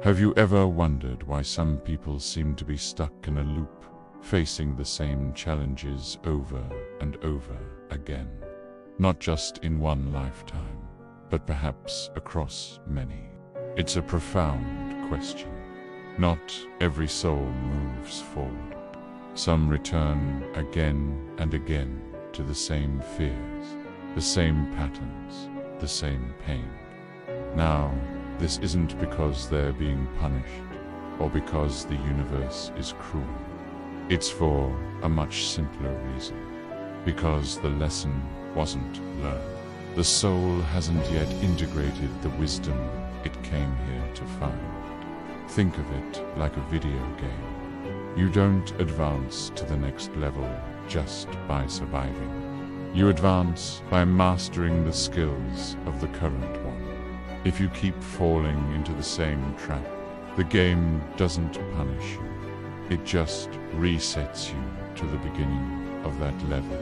Have you ever wondered why some people seem to be stuck in a loop, facing the same challenges over and over again? Not just in one lifetime, but perhaps across many. It's a profound question. Not every soul moves forward. Some return again and again to the same fears, the same patterns, the same pain. Now, this isn't because they're being punished or because the universe is cruel. It's for a much simpler reason. Because the lesson wasn't learned. The soul hasn't yet integrated the wisdom it came here to find. Think of it like a video game. You don't advance to the next level just by surviving. You advance by mastering the skills of the current one. If you keep falling into the same trap, the game doesn't punish you. It just resets you to the beginning of that level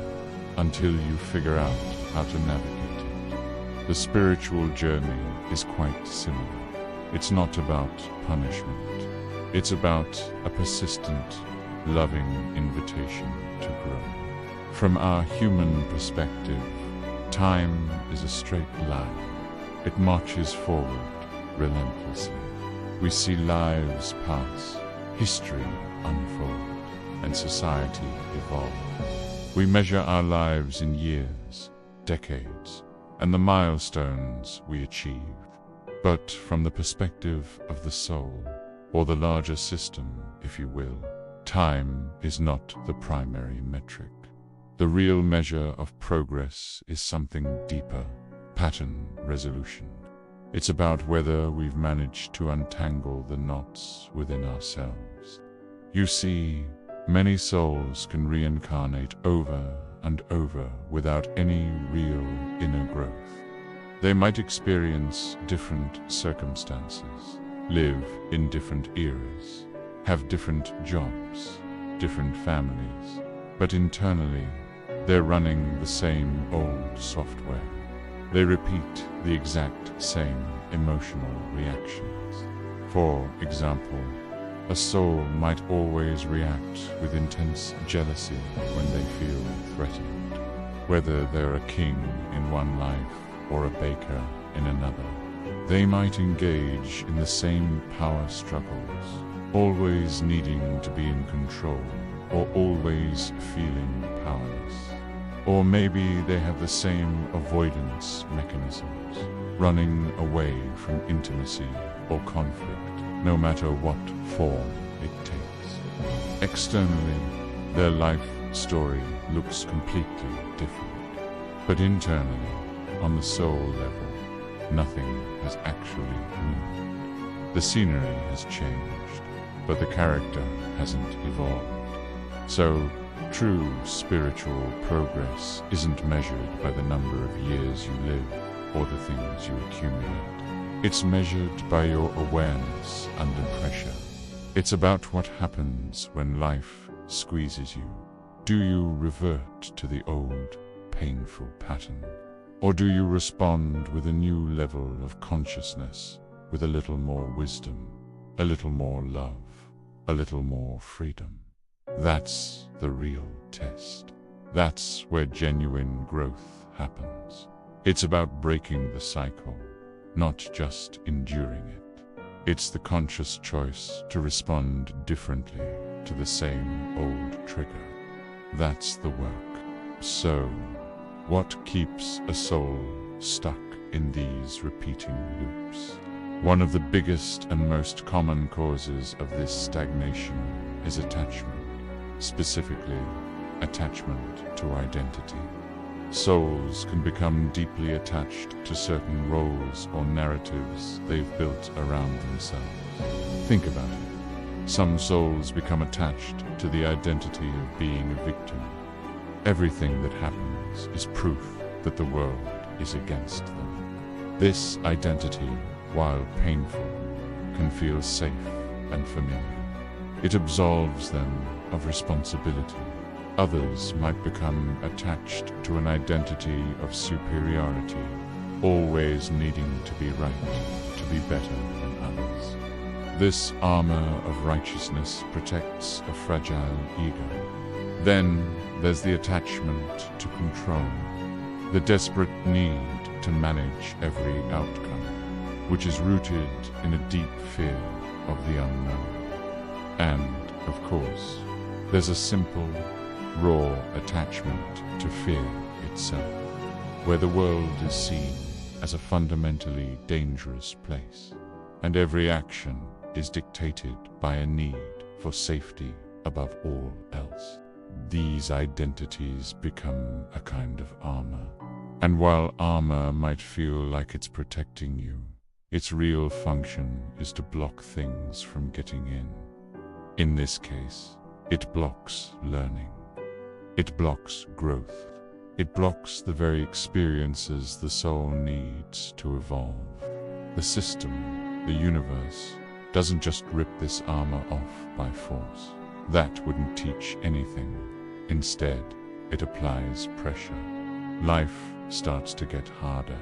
until you figure out how to navigate it. The spiritual journey is quite similar. It's not about punishment. It's about a persistent, loving invitation to grow. From our human perspective, time is a straight line. It marches forward relentlessly. We see lives pass, history unfold, and society evolve. We measure our lives in years, decades, and the milestones we achieve. But from the perspective of the soul, or the larger system, if you will, time is not the primary metric. The real measure of progress is something deeper, pattern resolution. It's about whether we've managed to untangle the knots within ourselves. You see, many souls can reincarnate over and over without any real inner growth. They might experience different circumstances, live in different eras, have different jobs, different families, but internally, they're running the same old software. They repeat the exact same emotional reactions. For example, a soul might always react with intense jealousy when they feel threatened, whether they're a king in one life or a baker in another. They might engage in the same power struggles, always needing to be in control or always feeling powerless. Or maybe they have the same avoidance mechanisms, running away from intimacy or conflict, no matter what form it takes. Externally, their life story looks completely different. But internally, on the soul level, nothing has actually moved. The scenery has changed, but the character hasn't evolved. So, true spiritual progress isn't measured by the number of years you live or the things you accumulate. It's measured by your awareness under pressure. It's about what happens when life squeezes you. Do you revert to the old, painful pattern? Or do you respond with a new level of consciousness, with a little more wisdom, a little more love, a little more freedom? That's the real test. That's where genuine growth happens. It's about breaking the cycle, not just enduring it. It's the conscious choice to respond differently to the same old trigger. That's the work. So, what keeps a soul stuck in these repeating loops? One of the biggest and most common causes of this stagnation is attachment, specifically attachment to identity. Souls can become deeply attached to certain roles or narratives they've built around themselves. Think about it. Some souls become attached to the identity of being a victim. Everything that happens is proof that the world is against them. This identity, while painful, can feel safe and familiar. It absolves them of responsibility. Others might become attached to an identity of superiority, always needing to be right, to be better than others. This armor of righteousness protects a fragile ego. Then there's the attachment to control, the desperate need to manage every outcome, which is rooted in a deep fear of the unknown. And, of course, there's a simple, raw attachment to fear itself, where the world is seen as a fundamentally dangerous place, and every action is dictated by a need for safety above all else. These identities become a kind of armor. And while armor might feel like it's protecting you, its real function is to block things from getting in. In this case, it blocks learning. It blocks growth. It blocks the very experiences the soul needs to evolve. The system, the universe, doesn't just rip this armor off by force. That wouldn't teach anything. Instead, it applies pressure. Life starts to get harder.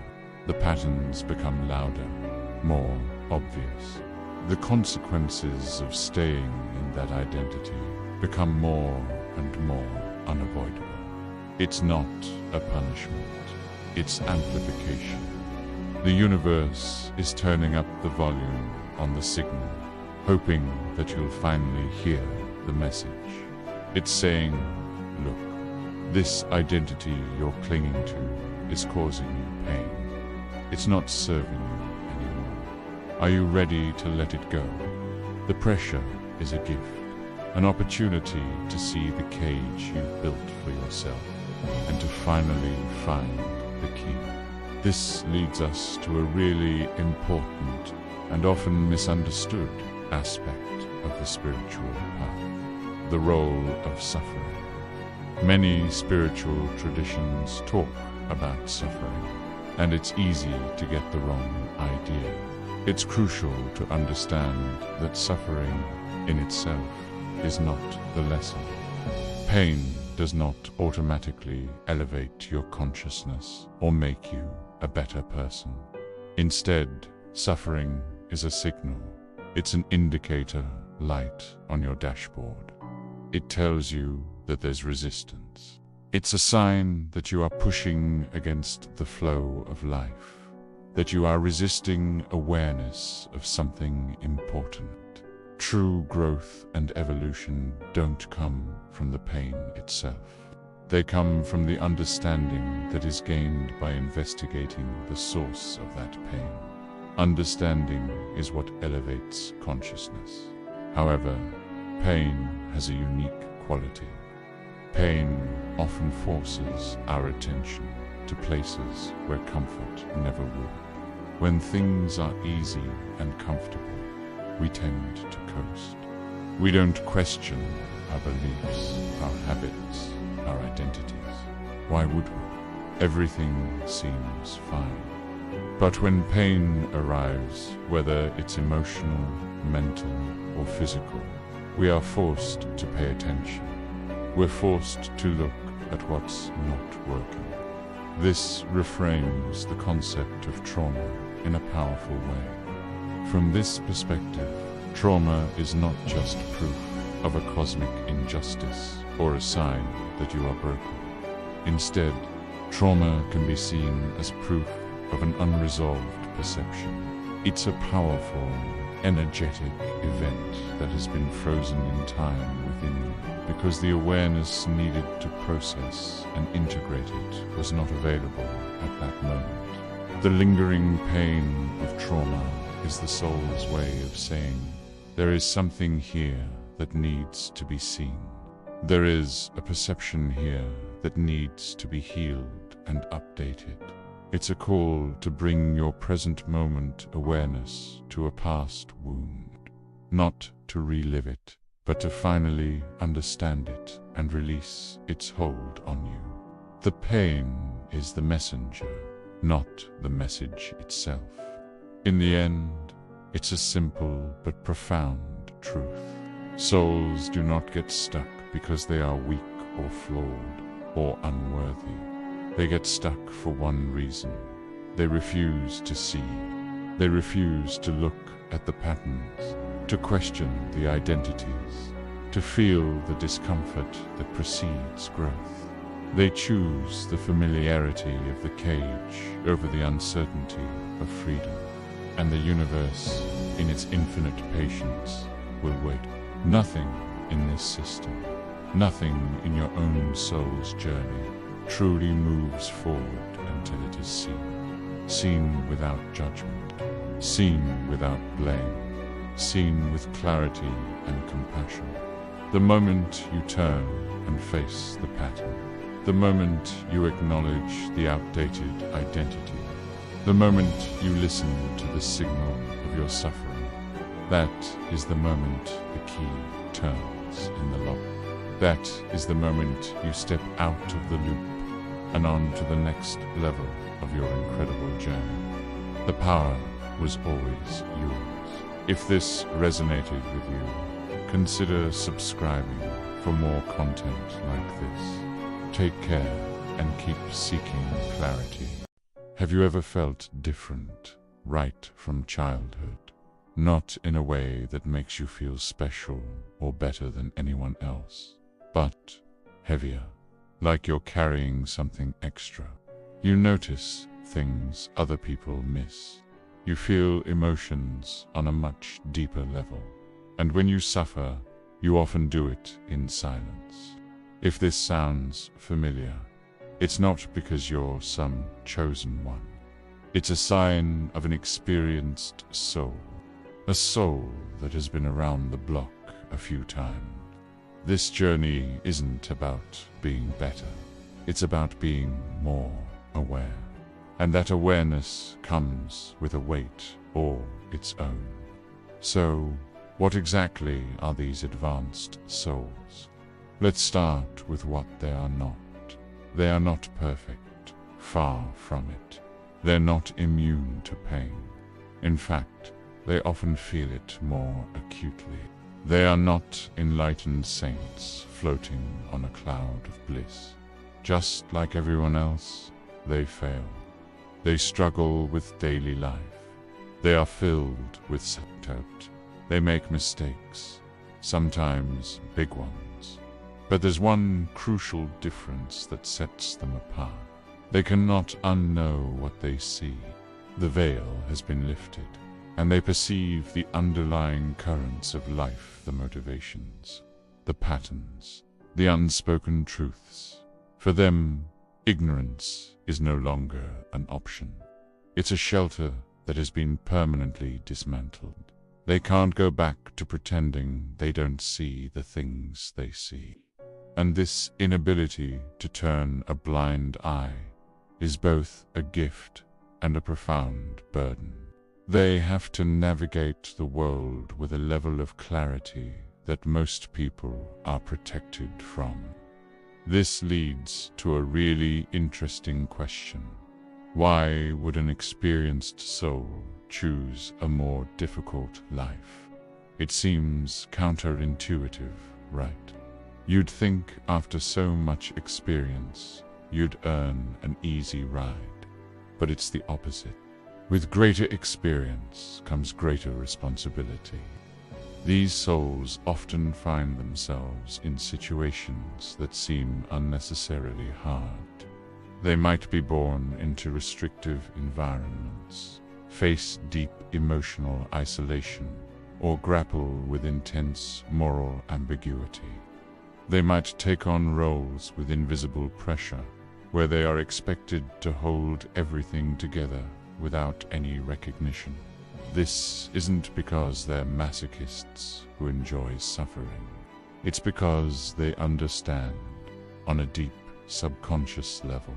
The patterns become louder, more obvious. The consequences of staying in that identity become more and more unavoidable. It's not a punishment, it's amplification. The universe is turning up the volume on the signal, hoping that you'll finally hear the message. It's saying, look, this identity you're clinging to is causing you pain. It's not serving you anymore. Are you ready to let it go? The pressure is a gift, an opportunity to see the cage you've built for yourself, and to finally find the key. This leads us to a really important and often misunderstood aspect of the spiritual path, the role of suffering. Many spiritual traditions talk about suffering, and it's easy to get the wrong idea. It's crucial to understand that suffering in itself is not the lesson. Pain does not automatically elevate your consciousness or make you a better person. Instead, suffering is a signal. It's an indicator light on your dashboard. It tells you that there's resistance. It's a sign that you are pushing against the flow of life, that you are resisting awareness of something important. True growth and evolution don't come from the pain itself. They come from the understanding that is gained by investigating the source of that pain. Understanding is what elevates consciousness. However, pain has a unique quality. Pain often forces our attention to places where comfort never would. When things are easy and comfortable, we tend to coast. We don't question our beliefs, our habits, our identities. Why would we? Everything seems fine. But when pain arrives, whether it's emotional, mental, or physical, we are forced to pay attention. We're forced to look at what's not working. This reframes the concept of trauma in a powerful way. From this perspective, trauma is not just proof of a cosmic injustice or a sign that you are broken. Instead, trauma can be seen as proof of an unresolved perception. It's a powerful, energetic event that has been frozen in time within you because the awareness needed to process and integrate it was not available at that moment. The lingering pain of trauma is the soul's way of saying, there is something here that needs to be seen. There is a perception here that needs to be healed and updated. It's a call to bring your present moment awareness to a past wound, not to relive it, but to finally understand it and release its hold on you. The pain is the messenger, not the message itself. In the end, it's a simple but profound truth. Souls do not get stuck because they are weak or flawed or unworthy. They get stuck for one reason. They refuse to see. They refuse to look at the patterns, to question the identities, to feel the discomfort that precedes growth. They choose the familiarity of the cage over the uncertainty of freedom. And the universe, in its infinite patience, will wait. Nothing in this system, nothing in your own soul's journey, truly moves forward until it is seen. Seen without judgment, seen without blame, seen with clarity and compassion. The moment you turn and face the pattern, the moment you acknowledge the outdated identity, the moment you listen to the signal of your suffering, that is the moment the key turns in the lock. That is the moment you step out of the loop and on to the next level of your incredible journey. The power was always yours. If this resonated with you, consider subscribing for more content like this. Take care and keep seeking clarity. Have you ever felt different right from childhood? Not in a way that makes you feel special or better than anyone else, but heavier, like you're carrying something extra. You notice things other people miss. You feel emotions on a much deeper level. And when you suffer, you often do it in silence. If this sounds familiar, it's not because you're some chosen one. It's a sign of an experienced soul, a soul that has been around the block a few times. This journey isn't about being better. It's about being more aware. And that awareness comes with a weight all its own. So, what exactly are these advanced souls? Let's start with what they are not. They are not perfect, far from it. They're not immune to pain. In fact, they often feel it more acutely. They are not enlightened saints floating on a cloud of bliss. Just like everyone else, they fail. They struggle with daily life. They are filled with self-doubt. They make mistakes, sometimes big ones. But there's one crucial difference that sets them apart. They cannot unknow what they see. The veil has been lifted, and they perceive the underlying currents of life, the motivations, the patterns, the unspoken truths. For them, ignorance is no longer an option. It's a shelter that has been permanently dismantled. They can't go back to pretending they don't see the things they see. And this inability to turn a blind eye is both a gift and a profound burden. They have to navigate the world with a level of clarity that most people are protected from. This leads to a really interesting question. Why would an experienced soul choose a more difficult life? It seems counterintuitive, right? You'd think after so much experience, you'd earn an easy ride. But it's the opposite. With greater experience comes greater responsibility. These souls often find themselves in situations that seem unnecessarily hard. They might be born into restrictive environments, face deep emotional isolation, or grapple with intense moral ambiguity. They might take on roles with invisible pressure, where they are expected to hold everything together without any recognition. This isn't because they're masochists who enjoy suffering. It's because they understand, on a deep subconscious level,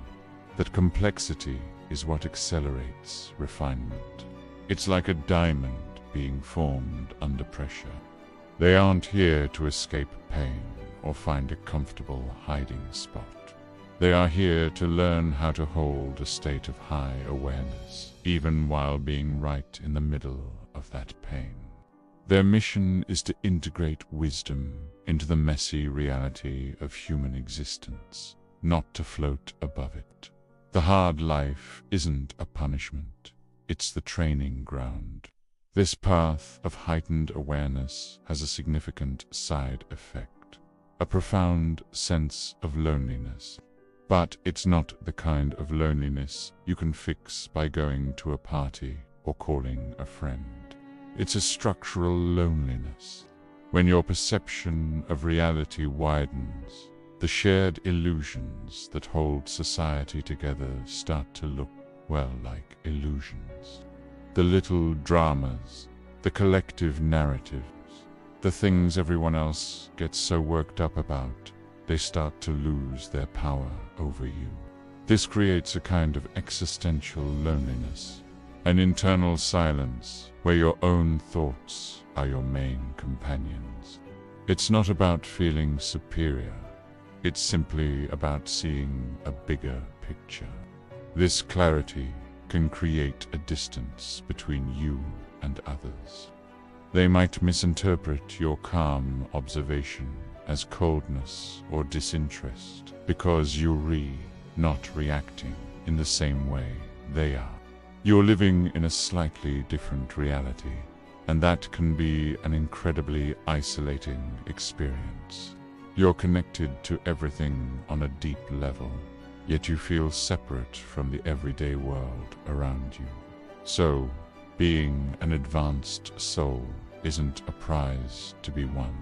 that complexity is what accelerates refinement. It's like a diamond being formed under pressure. They aren't here to escape pain or find a comfortable hiding spot. They are here to learn how to hold a state of high awareness, even while being right in the middle of that pain. Their mission is to integrate wisdom into the messy reality of human existence, not to float above it. The hard life isn't a punishment, it's the training ground. This path of heightened awareness has a significant side effect, a profound sense of loneliness. But it's not the kind of loneliness you can fix by going to a party or calling a friend. It's a structural loneliness. When your perception of reality widens, the shared illusions that hold society together start to look, well, like illusions. The little dramas, the collective narratives, the things everyone else gets so worked up about, they start to lose their power over you. This creates a kind of existential loneliness, an internal silence where your own thoughts are your main companions. It's not about feeling superior. It's simply about seeing a bigger picture. This clarity can create a distance between you and others. They might misinterpret your calm observation as coldness or disinterest because you're not reacting in the same way they are. You're living in a slightly different reality, and that can be an incredibly isolating experience. You're connected to everything on a deep level, yet you feel separate from the everyday world around you. So, being an advanced soul isn't a prize to be won.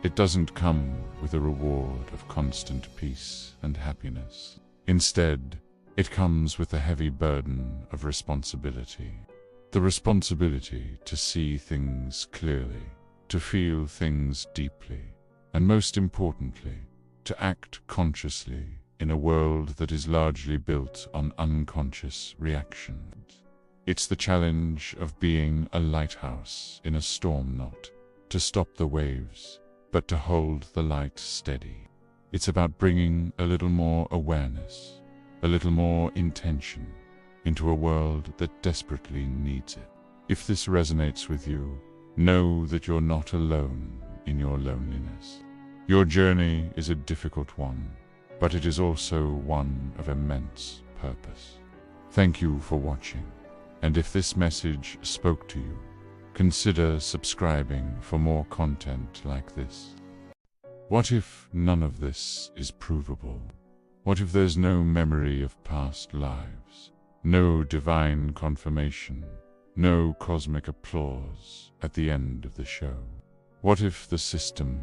It doesn't come with a reward of constant peace and happiness. Instead, it comes with a heavy burden of responsibility. The responsibility to see things clearly, to feel things deeply, and most importantly, to act consciously in a world that is largely built on unconscious reactions. It's the challenge of being a lighthouse in a storm, not to stop the waves, but to hold the light steady. It's about bringing a little more awareness, a little more intention into a world that desperately needs it. If this resonates with you, know that you're not alone in your loneliness. Your journey is a difficult one, but it is also one of immense purpose. Thank you for watching, and if this message spoke to you, consider subscribing for more content like this. What if none of this is provable? What if there's no memory of past lives, no divine confirmation, no cosmic applause at the end of the show? What if the system,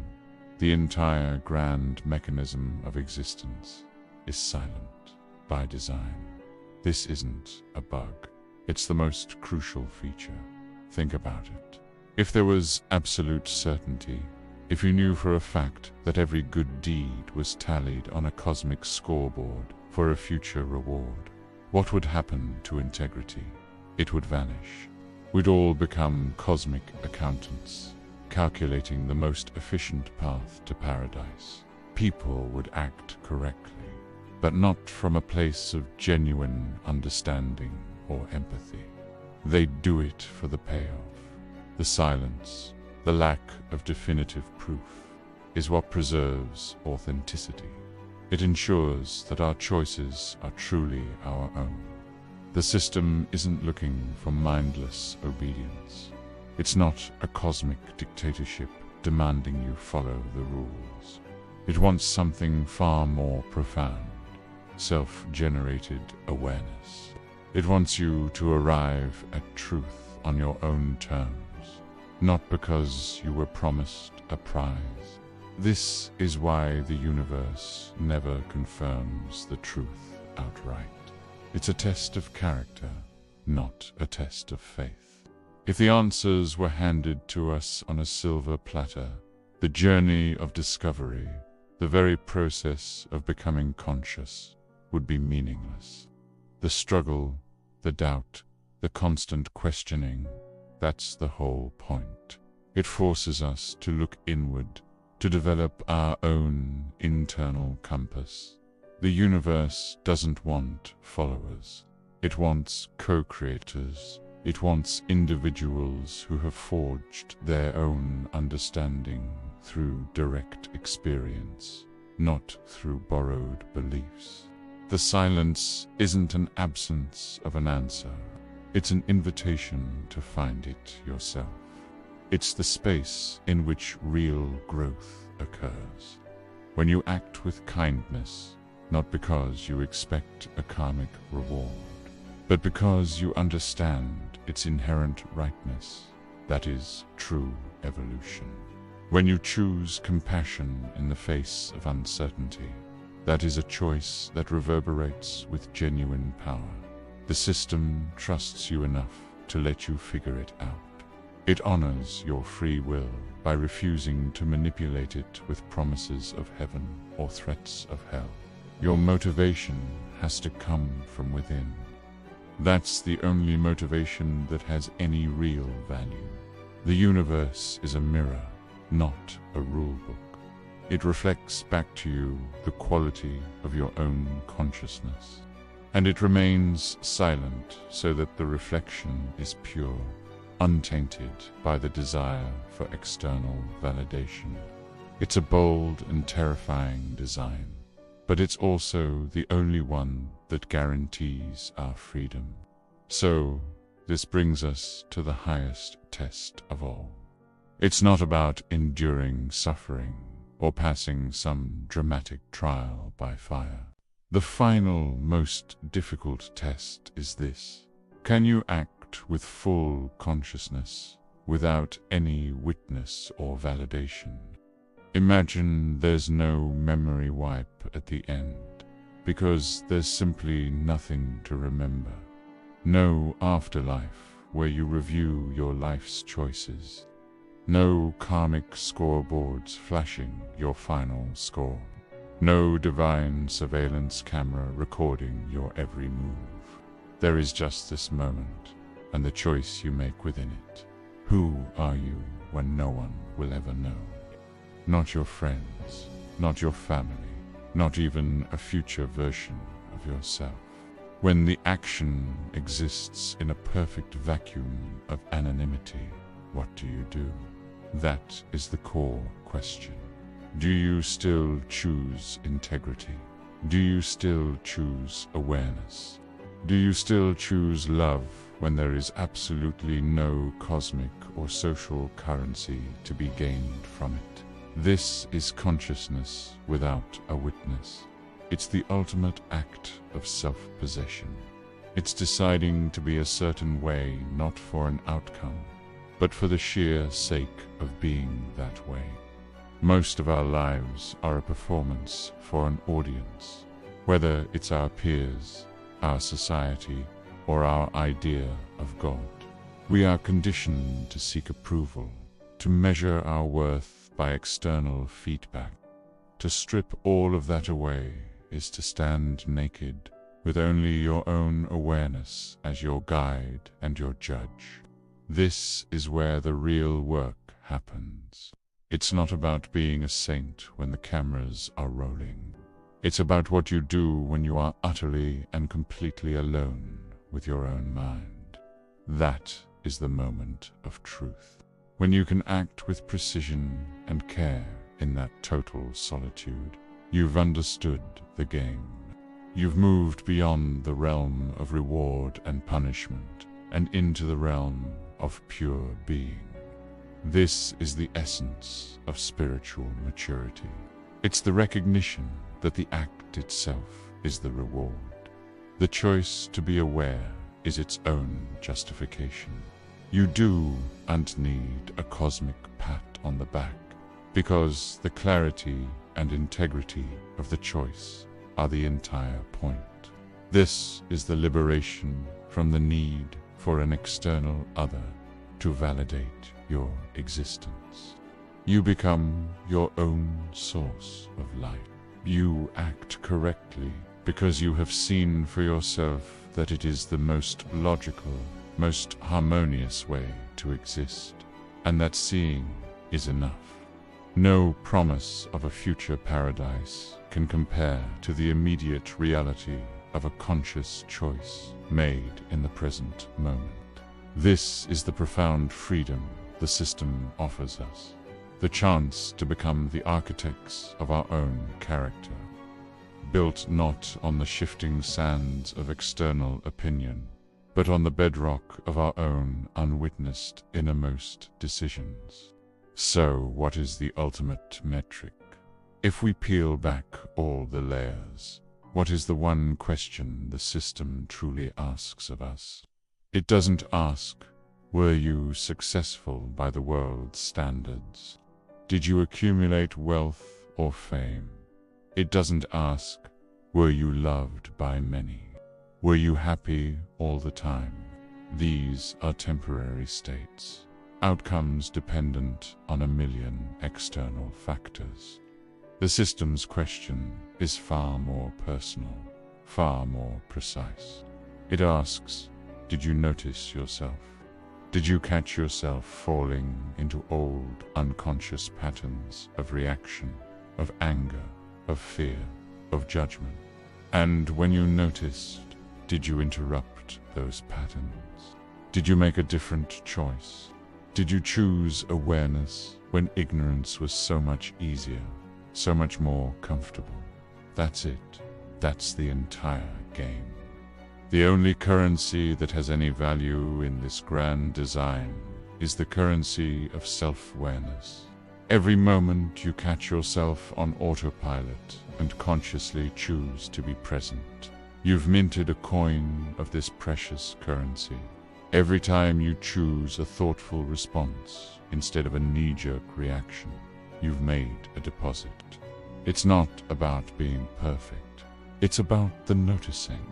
the entire grand mechanism of existence, is silent by design? This isn't a bug. It's the most crucial feature. Think about it. If there was absolute certainty, if you knew for a fact that every good deed was tallied on a cosmic scoreboard for a future reward, what would happen to integrity? It would vanish. We'd all become cosmic accountants, calculating the most efficient path to paradise. People would act correctly, but not from a place of genuine understanding or empathy. They'd do it for the payoff. The silence, the lack of definitive proof, is what preserves authenticity. It ensures that our choices are truly our own. The system isn't looking for mindless obedience. It's not a cosmic dictatorship demanding you follow the rules. It wants something far more profound, self-generated awareness. It wants you to arrive at truth on your own terms, not because you were promised a prize. This is why the universe never confirms the truth outright. It's a test of character, not a test of faith. If the answers were handed to us on a silver platter, the journey of discovery, the very process of becoming conscious, would be meaningless. The struggle, the doubt, the constant questioning, that's the whole point. It forces us to look inward, to develop our own internal compass. The universe doesn't want followers. It wants co-creators. It wants individuals who have forged their own understanding through direct experience, not through borrowed beliefs. The silence isn't an absence of an answer. It's an invitation to find it yourself. It's the space in which real growth occurs. When you act with kindness, not because you expect a karmic reward, but because you understand its inherent rightness, that is true evolution. When you choose compassion in the face of uncertainty, that is a choice that reverberates with genuine power. The system trusts you enough to let you figure it out. It honors your free will by refusing to manipulate it with promises of heaven or threats of hell. Your motivation has to come from within. That's the only motivation that has any real value. The universe is a mirror, not a rule book. It reflects back to you the quality of your own consciousness. And it remains silent so that the reflection is pure, untainted by the desire for external validation. It's a bold and terrifying design, but it's also the only one that guarantees our freedom. So, this brings us to the highest test of all. It's not about enduring suffering or passing some dramatic trial by fire. The final, most difficult test is this. Can you act with full consciousness without any witness or validation? Imagine there's no memory wipe at the end, because there's simply nothing to remember. No afterlife where you review your life's choices. No karmic scoreboards flashing your final score. No divine surveillance camera recording your every move. There is just this moment, and the choice you make within it. Who are you when no one will ever know? Not your friends, not your family, not even a future version of yourself. When the action exists in a perfect vacuum of anonymity, what do you do? That is the core question. Do you still choose integrity? Do you still choose awareness? Do you still choose love when there is absolutely no cosmic or social currency to be gained from it? This is consciousness without a witness. It's the ultimate act of self-possession. It's deciding to be a certain way not for an outcome, but for the sheer sake of being that way. Most of our lives are a performance for an audience, whether it's our peers, our society, or our idea of God. We are conditioned to seek approval, to measure our worth by external feedback. To strip all of that away is to stand naked, with only your own awareness as your guide and your judge. This is where the real work happens. It's not about being a saint when the cameras are rolling. It's about what you do when you are utterly and completely alone with your own mind. That is the moment of truth, when you can act with precision and care in that total solitude. You've understood the game. You've moved beyond the realm of reward and punishment and into the realm of pure being. This is the essence of spiritual maturity. It's the recognition that the act itself is the reward. The choice to be aware is its own justification. You do and need a cosmic pat on the back, because the clarity and integrity of the choice are the entire point. This is the liberation from the need for an external other to validate your existence. You become your own source of light. You act correctly because you have seen for yourself that it is the most logical, most harmonious way to exist, and that seeing is enough. No promise of a future paradise can compare to the immediate reality of a conscious choice made in the present moment. This is the profound freedom the system offers us, the chance to become the architects of our own character, built not on the shifting sands of external opinion, but on the bedrock of our own unwitnessed innermost decisions. So, what is the ultimate metric? If we peel back all the layers, what is the one question the system truly asks of us? It doesn't ask, were you successful by the world's standards? Did you accumulate wealth or fame? It doesn't ask, were you loved by many? Were you happy all the time? These are temporary states, outcomes dependent on a million external factors. The system's question is far more personal, far more precise. It asks, did you notice yourself? Did you catch yourself falling into old, unconscious patterns of reaction, of anger, of fear, of judgment? And when you noticed, did you interrupt those patterns? Did you make a different choice? Did you choose awareness when ignorance was so much easier, so much more comfortable? That's it. That's the entire game. The only currency that has any value in this grand design is the currency of self-awareness. Every moment you catch yourself on autopilot and consciously choose to be present, you've minted a coin of this precious currency. Every time you choose a thoughtful response instead of a knee-jerk reaction, you've made a deposit. It's not about being perfect. It's about the noticing.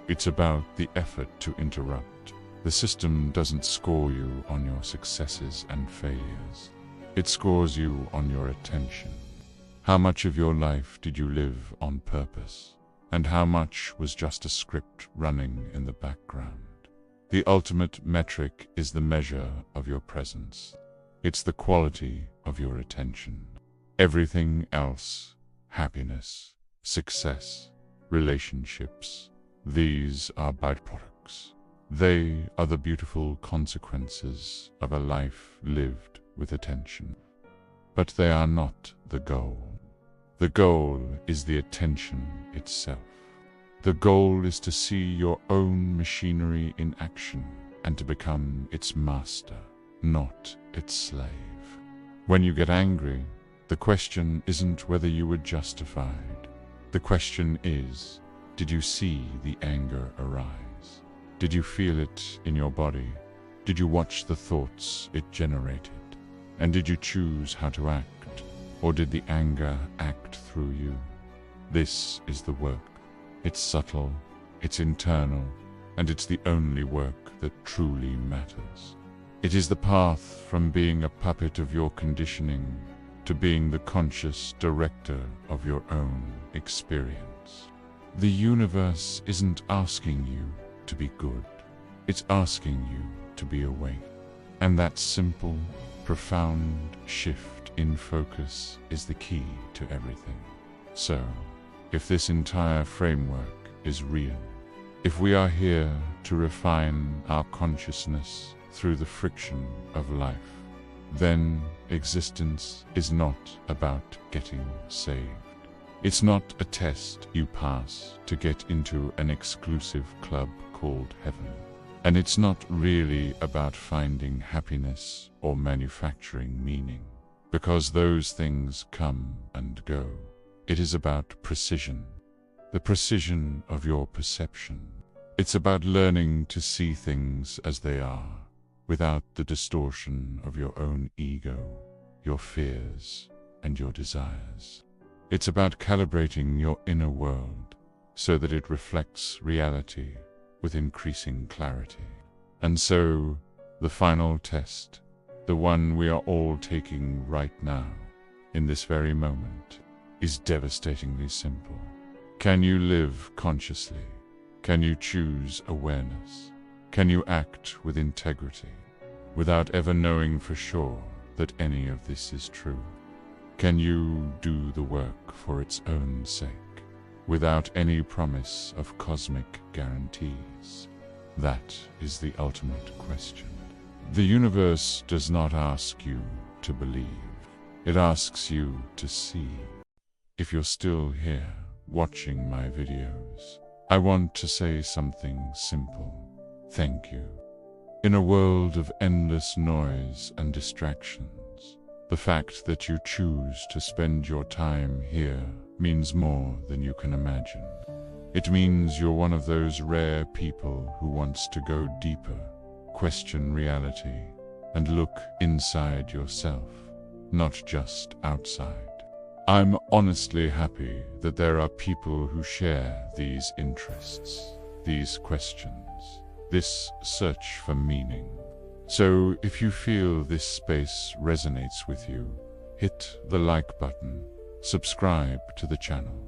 It's about the effort to interrupt. The system doesn't score you on your successes and failures. It scores you on your attention. How much of your life did you live on purpose? And how much was just a script running in the background? The ultimate metric is the measure of your presence. It's the quality of your attention. Everything else, happiness, success, relationships, these are byproducts. They are the beautiful consequences of a life lived with attention. But they are not the goal. The goal is the attention itself. The goal is to see your own machinery in action and to become its master, not its slave. When you get angry, the question isn't whether you were justified. The question is, did you see the anger arise? Did you feel it in your body? Did you watch the thoughts it generated? And did you choose how to act? Or did the anger act through you? This is the work. It's subtle, it's internal, and it's the only work that truly matters. It is the path from being a puppet of your conditioning to being the conscious director of your own experience. The universe isn't asking you to be good. It's asking you to be awake. And that simple, profound shift in focus is the key to everything. So, if this entire framework is real, if we are here to refine our consciousness through the friction of life, then existence is not about getting saved. It's not a test you pass to get into an exclusive club called heaven. And it's not really about finding happiness or manufacturing meaning, because those things come and go. It is about precision, the precision of your perception. It's about learning to see things as they are, without the distortion of your own ego, your fears, and your desires. It's about calibrating your inner world so that it reflects reality with increasing clarity. And so, the final test, the one we are all taking right now, in this very moment, is devastatingly simple. Can you live consciously? Can you choose awareness? Can you act with integrity, without ever knowing for sure that any of this is true? Can you do the work for its own sake, without any promise of cosmic guarantees? That is the ultimate question. The universe does not ask you to believe. It asks you to see. If you're still here, watching my videos, I want to say something simple. thank you. In a world of endless noise and distractions, the fact that you choose to spend your time here means more than you can imagine. It means you're one of those rare people who wants to go deeper, question reality, and look inside yourself, not just outside. I'm honestly happy that there are people who share these interests, these questions, this search for meaning. So if you feel this space resonates with you, hit the like button, subscribe to the channel,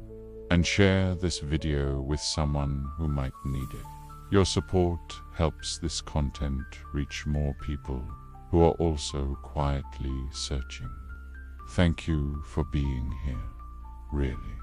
and share this video with someone who might need it. Your support helps this content reach more people who are also quietly searching. Thank you for being here, really.